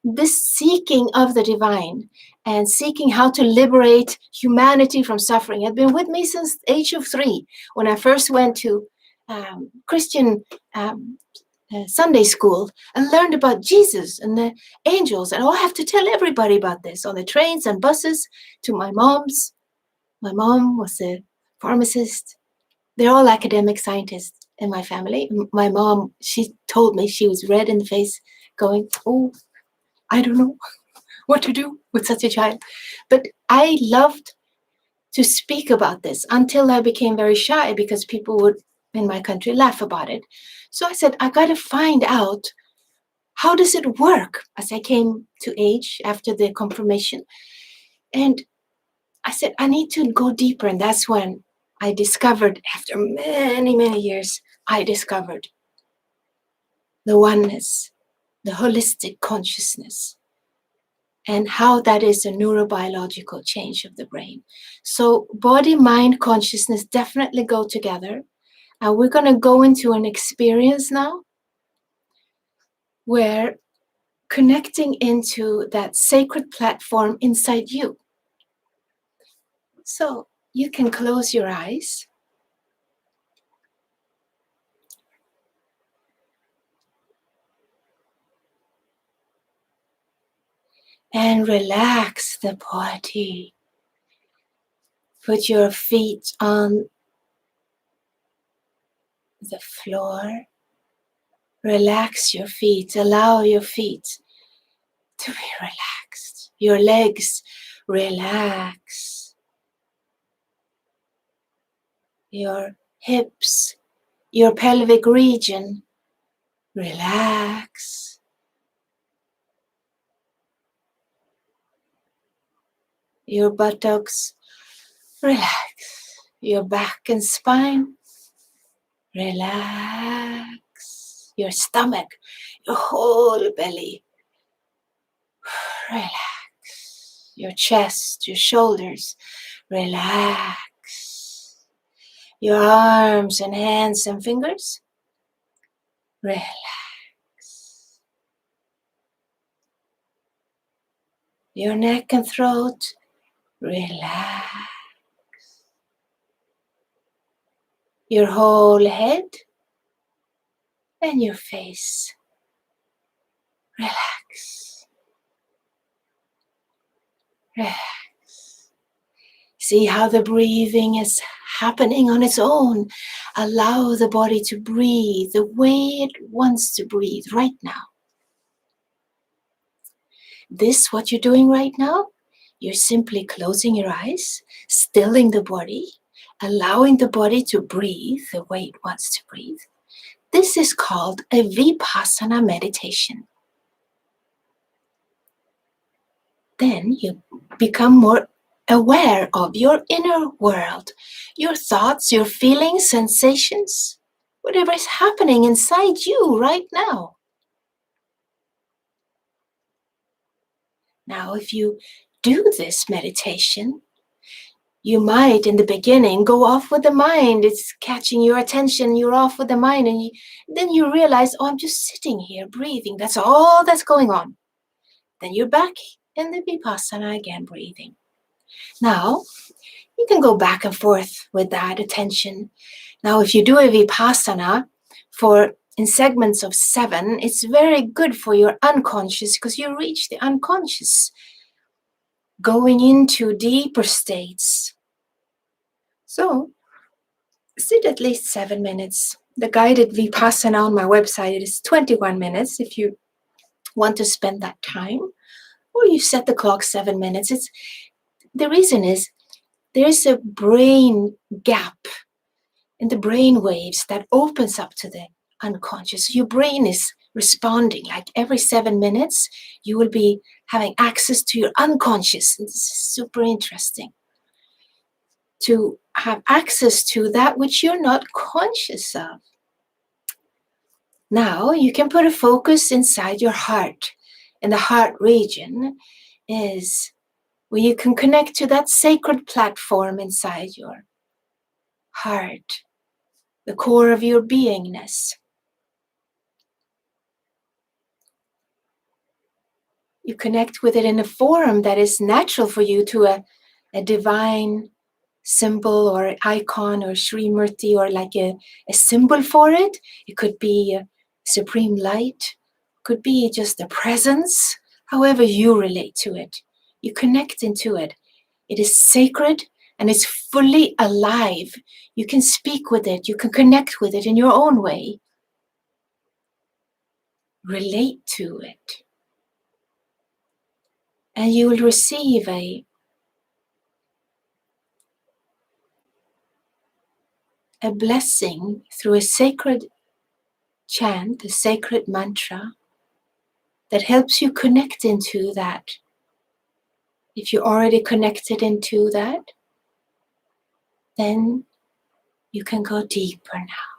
This seeking of the divine and seeking how to liberate humanity from suffering had been with me since the age of 3, when I first went to Christian Sunday school and learned about Jesus and the angels. And I have to tell everybody about this on the trains and buses to my moms. My mom was a pharmacist. They're all academic scientists in my family. My mom, she told me, she was red in the face going, oh, I don't know what to do with such a child. But I loved to speak about this until I became very shy because people would, in my country, laugh about it. So I said, I got to find out, how does it work, as I came to age after the confirmation. And I said, I need to go deeper. And that's when I discovered, after many, many years, I discovered the oneness, the holistic consciousness, and how that is a neurobiological change of the brain. So body, mind, consciousness definitely go together. And we're going to go into an experience now where connecting into that sacred platform inside you. So you can close your eyes. And relax the body. Put your feet on the floor. Relax your feet. Allow your feet to be relaxed. Your legs, relax. Your hips, your pelvic region, relax. Your buttocks, relax. Your back and spine, relax. Your stomach, your whole belly, relax. Your chest, your shoulders, relax. Your arms and hands and fingers, relax. Your neck and throat, relax. Your whole head and your face, relax. Relax. See how the breathing is happening on its own. Allow the body to breathe the way it wants to breathe right now. This, what you're doing right now, you're simply closing your eyes, stilling the body, allowing the body to breathe the way it wants to breathe. This is called a Vipassana meditation. Then you become more aware of your inner world, your thoughts, your feelings, sensations, whatever is happening inside you right now. Now, if you do this meditation, you might in the beginning go off with the mind. It's catching your attention. You're off with the mind. And then you realize, oh, I'm just sitting here breathing. That's all that's going on. Then you're back in the Vipassana again, breathing. Now, you can go back and forth with that attention. Now, if you do a Vipassana in segments of 7, it's very good for your unconscious because you reach the unconscious, going into deeper states. So, sit at least 7 minutes. The guided Vipassana on my website is 21 minutes if you want to spend that time. Or you set the clock 7 minutes. The reason is there's a brain gap in the brain waves that opens up to the unconscious. Your brain is responding like every 7 minutes. You will be having access to your unconscious. This is super interesting. To have access to that which you're not conscious of. Now you can put a focus inside your heart. And the heart region is where you can connect to that sacred platform inside your heart, the core of your beingness. You connect with it in a form that is natural for you to a divine symbol or icon or Sri Murti or like a symbol for it. It could be supreme light, could be just a presence, however you relate to it. You connect into it. It is sacred and it's fully alive. You can speak with it. You can connect with it in your own way. Relate to it. And you will receive a blessing through a sacred chant, a sacred mantra that helps you connect into that. If you're already connected into that, then you can go deeper now.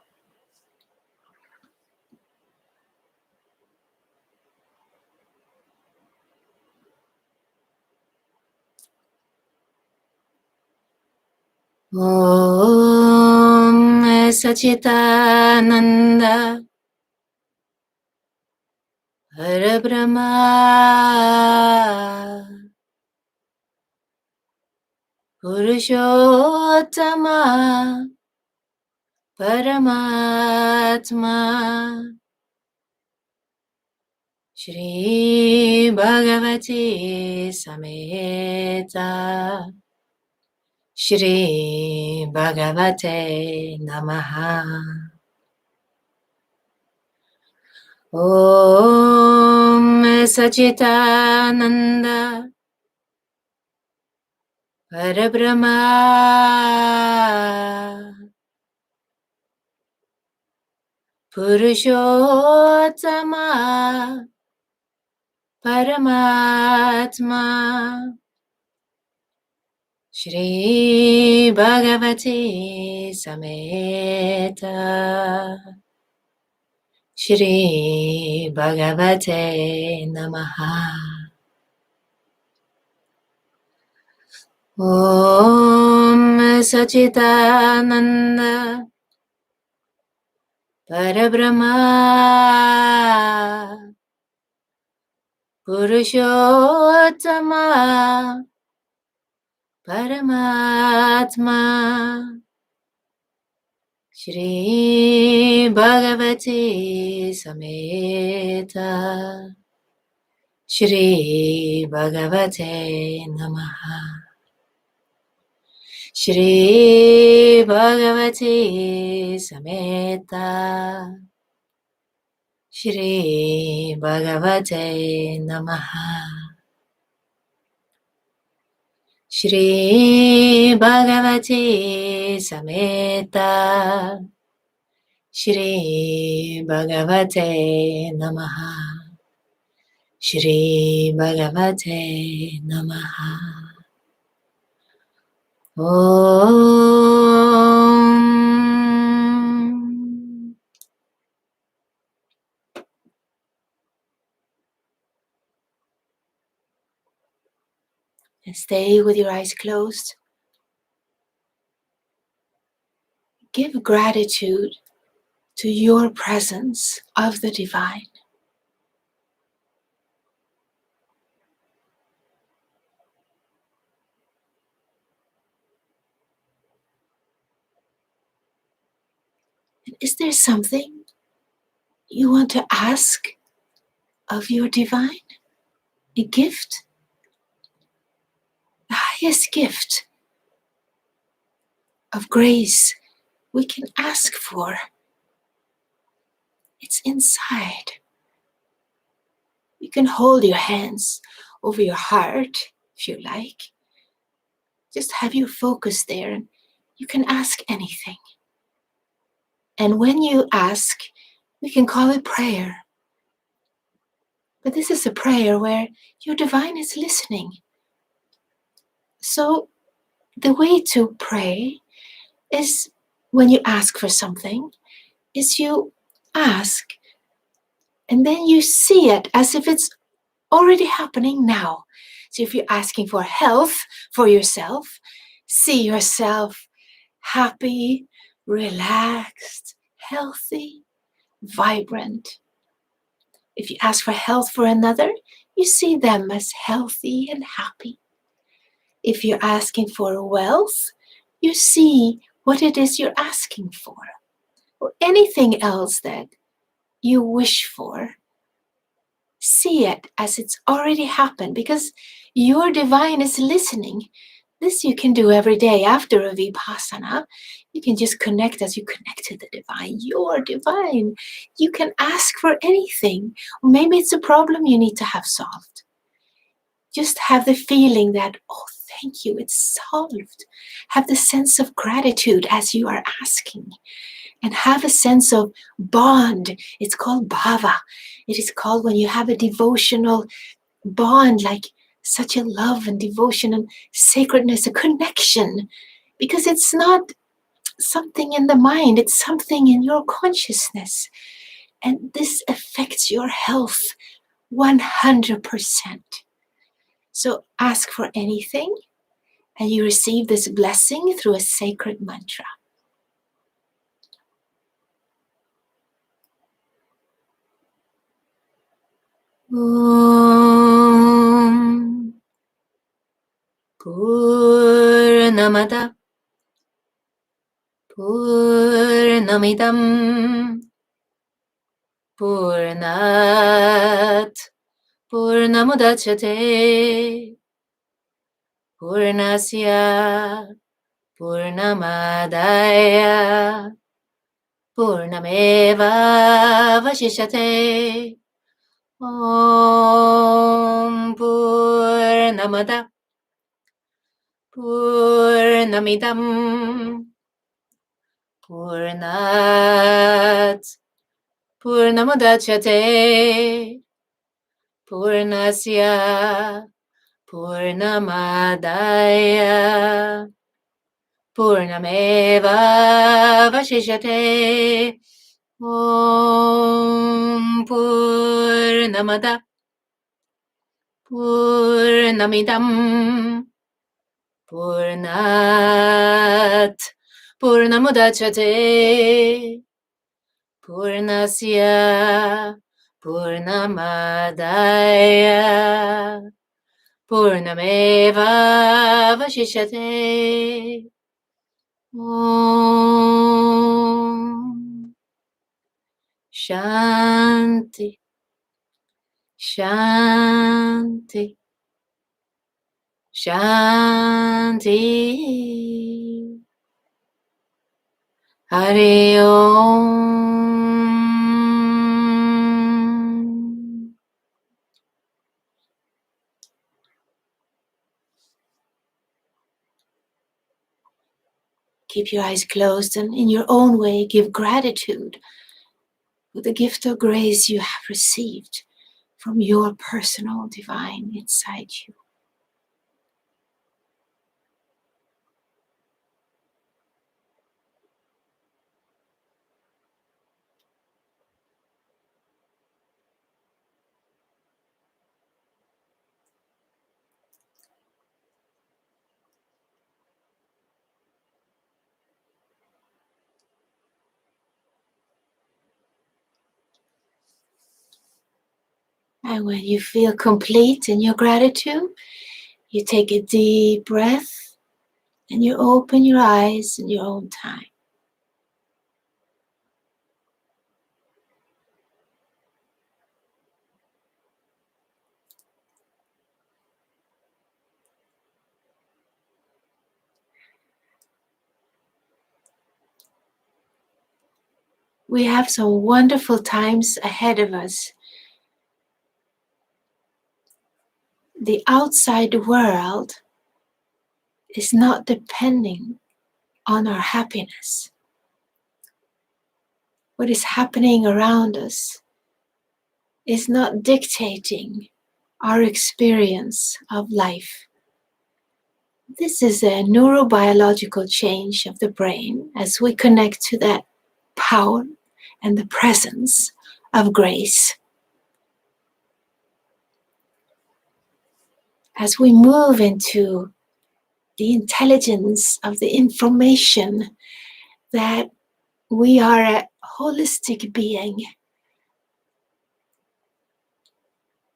Om Sachitananda Parabrahma Purushottama Paramatma Shri Bhagavati Samhita Shri Bhagavate Namaha. Om Sachitananda Parabrahma Purushottama Paramatma Shri Bhagavati Samhita Shri Bhagavate Namaha. Om Sachitananda Parabrahma Purushottama Paramatma Shri Bhagavati Samhita Shri Bhagavate Namaha. Shri Bhagavati Sameta Shri Bhagavate Namaha. Shri Bhagavati Sameta Shri Bhagavate Namaha. Shri Bhagavate Namaha. Om. And stay with your eyes closed. Give gratitude to your presence of the divine. And is there something you want to ask of your divine? A gift? The highest gift of grace we can ask for. It's inside. You can hold your hands over your heart if you like. Just have your focus there and you can ask anything. And when you ask, we can call it prayer. But this is a prayer where your divine is listening. So the way to pray is when you ask for something, is you ask and then you see it as if it's already happening now. So if you're asking for health for yourself, see yourself happy, relaxed, healthy, vibrant. If you ask for health for another, you see them as healthy and happy. If you're asking for wealth, you see what it is you're asking for. Or anything else that you wish for, see it as it's already happened because your divine is listening. This you can do every day after a Vipassana. You can just connect as you connect to the divine. Your divine. You can ask for anything. Or maybe it's a problem you need to have solved. Just have the feeling that, oh, thank you, it's solved. Have the sense of gratitude as you are asking. And have a sense of bond. It's called bhava. It is called when you have a devotional bond, like such a love and devotion and sacredness, a connection. Because it's not something in the mind, it's something in your consciousness. And this affects your health 100%. So ask for anything, and you receive this blessing through a sacred mantra. Om Purnamada Purnamidam Purnat Purnamudachyate Purnasya Purnamadaya Purnameva Vashishyate. Om Purnamada Purnamidam Purnat Purnamudachyate Purnasya Purnamadaya Purnameva Vashishyate. Om Purnamada Purnamidam Purnat Purnamudachyate Purnasya Purnamadaya Purnameva Vashishyate. Om Shanti Shanti Shanti. Hare Om. Keep your eyes closed and in your own way give gratitude for the gift of grace you have received from your personal divine inside you. And when you feel complete in your gratitude, you take a deep breath and you open your eyes in your own time. We have some wonderful times ahead of us. The outside world is not depending on our happiness. What is happening around us is not dictating our experience of life. This is a neurobiological change of the brain as we connect to that power and the presence of grace. As we move into the intelligence of the information that we are a holistic being,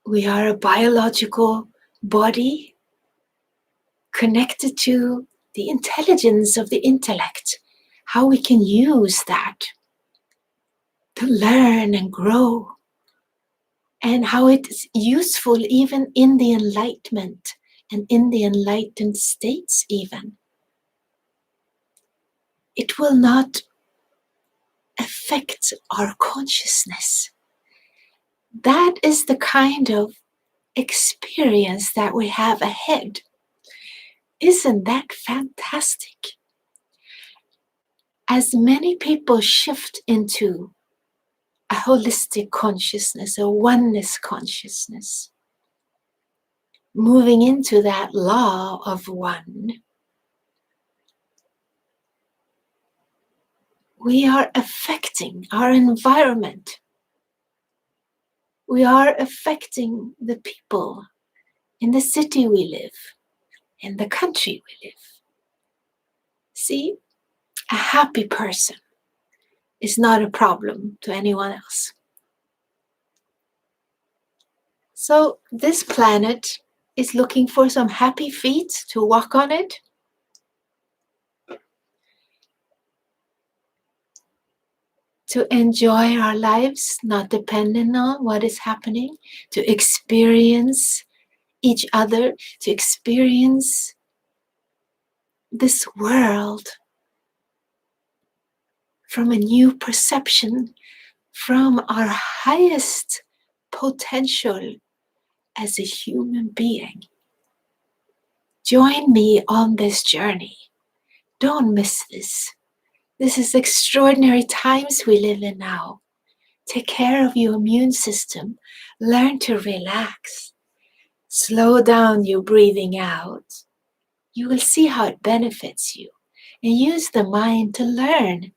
we are a biological body connected to the intelligence of the intellect, how we can use that to learn and grow, and how it's useful even in the enlightenment and in the enlightened states even. It will not affect our consciousness. That is the kind of experience that we have ahead. Isn't that fantastic? As many people shift into a holistic consciousness, a oneness consciousness, moving into that law of one, we are affecting our environment. We are affecting the people in the city we live, in the country we live. See, a happy person is not a problem to anyone else. So this planet is looking for some happy feet to walk on it. To enjoy our lives, not dependent on what is happening, to experience each other, to experience this world from a new perception, from our highest potential as a human being. Join me on this journey. Don't miss this. This is extraordinary times we live in now. Take care of your immune system. Learn to relax. Slow down your breathing out. You will see how it benefits you. And use the mind to learn.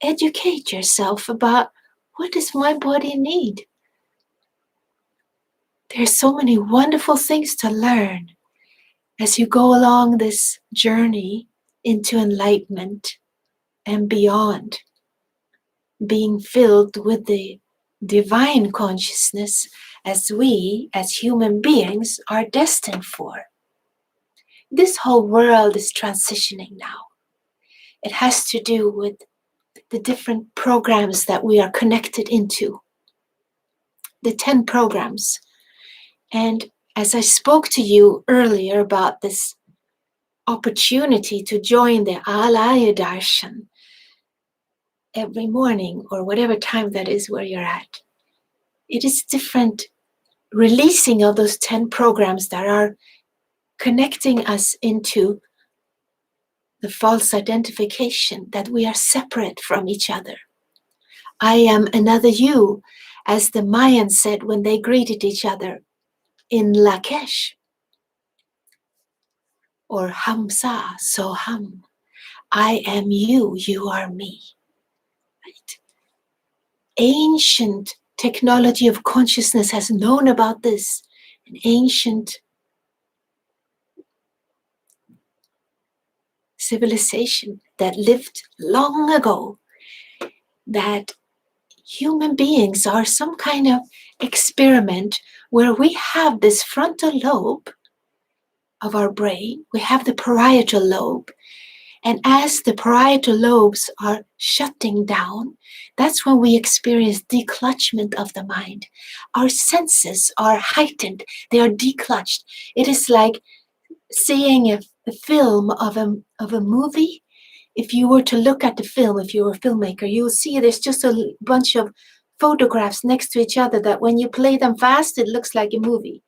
Educate yourself about what does my body need. There's so many wonderful things to learn as you go along this journey into enlightenment and beyond, being filled with the divine consciousness as we, as human beings, are destined for. This whole world is transitioning now. It has to do with the different programs that we are connected into, the 10 programs. And as I spoke to you earlier about this opportunity to join the Alaya Darshan, every morning or whatever time that is where you're at. It is different releasing of those 10 programs that are connecting us into the false identification that we are separate from each other. I am another you, as the Mayans said when they greeted each other in Lakesh. Or Hamsa, so hum. I am you, you are me. Right? Ancient technology of consciousness has known about this. An ancient civilization that lived long ago, that human beings are some kind of experiment where we have this frontal lobe of our brain, we have the parietal lobe, and as the parietal lobes are shutting down, that's when we experience declutchment of the mind. Our senses are heightened, they are declutched. It is like seeing a film of a movie. If you were to look at the film, if you were a filmmaker, you'll see there's just a bunch of photographs next to each other that when you play them fast, it looks like a movie.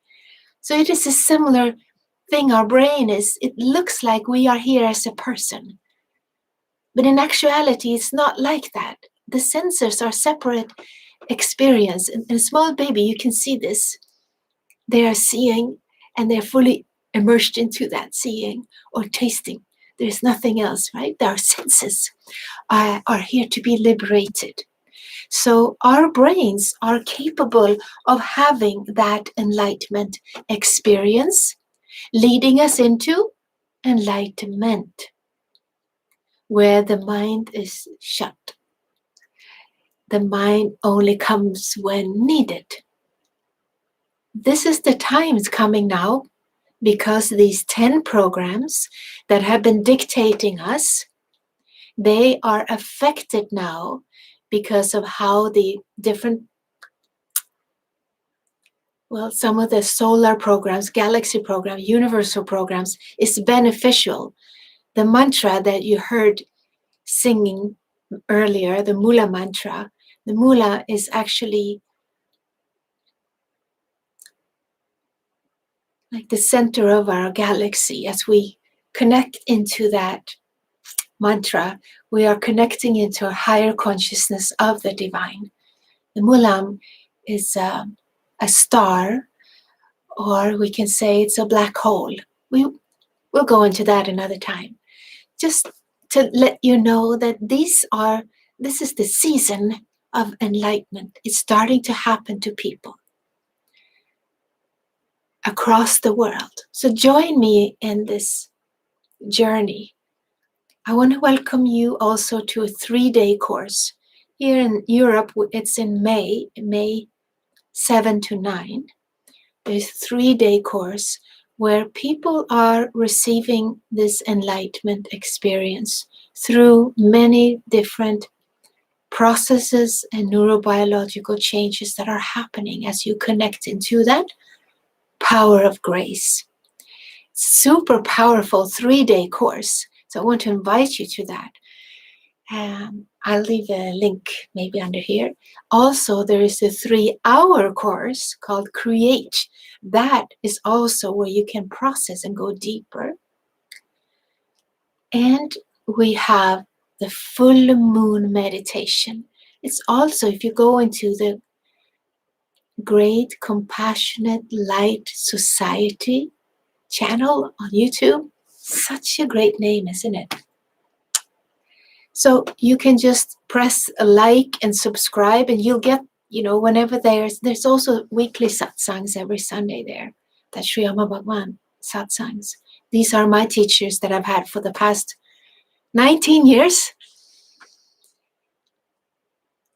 So it is a similar thing. Our brain is, it looks like we are here as a person. But in actuality, it's not like that. The sensors are separate experience. In a small baby, you can see this. They are seeing and they're fully immersed into that seeing or tasting. There's nothing else, right? Our senses are here to be liberated. So our brains are capable of having that enlightenment experience, leading us into enlightenment, where the mind is shut. The mind only comes when needed. This is the time it's coming now, because these 10 programs that have been dictating us, they are affected now because of how the different, some of the solar programs, galaxy programs, universal programs is beneficial. The mantra that you heard singing earlier, the Mula Mantra, the Mula is actually like the center of our galaxy. As we connect into that mantra, we are connecting into a higher consciousness of the divine. The Mulam is a star, or we can say it's a black hole. We'll go into that another time. Just to let you know that this is the season of enlightenment. It's starting to happen to people across the world. So join me in this journey. I want to welcome you also to a 3-day course. Here in Europe, it's in May 7 to 9. There's a 3-day course where people are receiving this enlightenment experience through many different processes and neurobiological changes that are happening as you connect into that power of grace. Super powerful 3-day course. So I want to invite you to that. I'll leave a link maybe under here. Also, there is a 3-hour course called Create. That is also where you can process and go deeper. And we have the full moon meditation. It's also, if you go into the Great Compassionate Light Society channel on YouTube, such a great name, isn't it? So you can just press a like and subscribe, and you'll get, whenever there's also weekly satsangs every Sunday there. That's Sri Amma Bhagwan satsangs. These are my teachers that I've had for the past 19 years.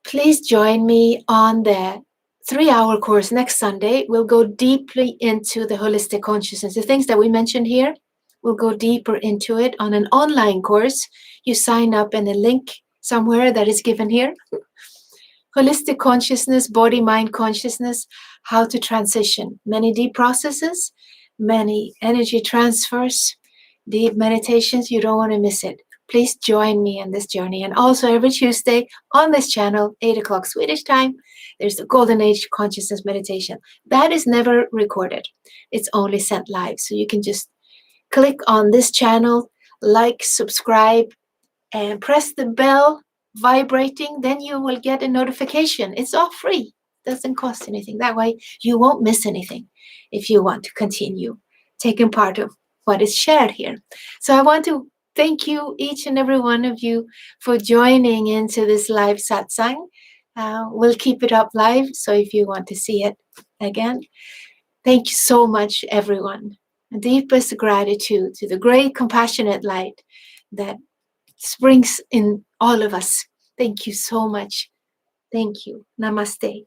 Please join me on the 3-hour course next Sunday. We'll go deeply into the holistic consciousness. The things that we mentioned here, we'll go deeper into it on an online course. You sign up in a link somewhere that is given here. Holistic consciousness, body, mind consciousness, how to transition. Many deep processes, many energy transfers, deep meditations. You don't want to miss it. please join me on this journey. And also every Tuesday on this channel, 8 o'clock Swedish time, there's the Golden Age Consciousness Meditation. That is never recorded. It's only sent live. So you can just click on this channel, like, subscribe, and press the bell vibrating. Then you will get a notification. It's all free. Doesn't cost anything. That way you won't miss anything if you want to continue taking part of what is shared here. So I want to thank you, each and every one of you, for joining into this live satsang. We'll keep it up live, so if you want to see it again, thank you so much, everyone. Deepest gratitude to the great compassionate light that springs in all of us. Thank you so much. Thank you. Namaste.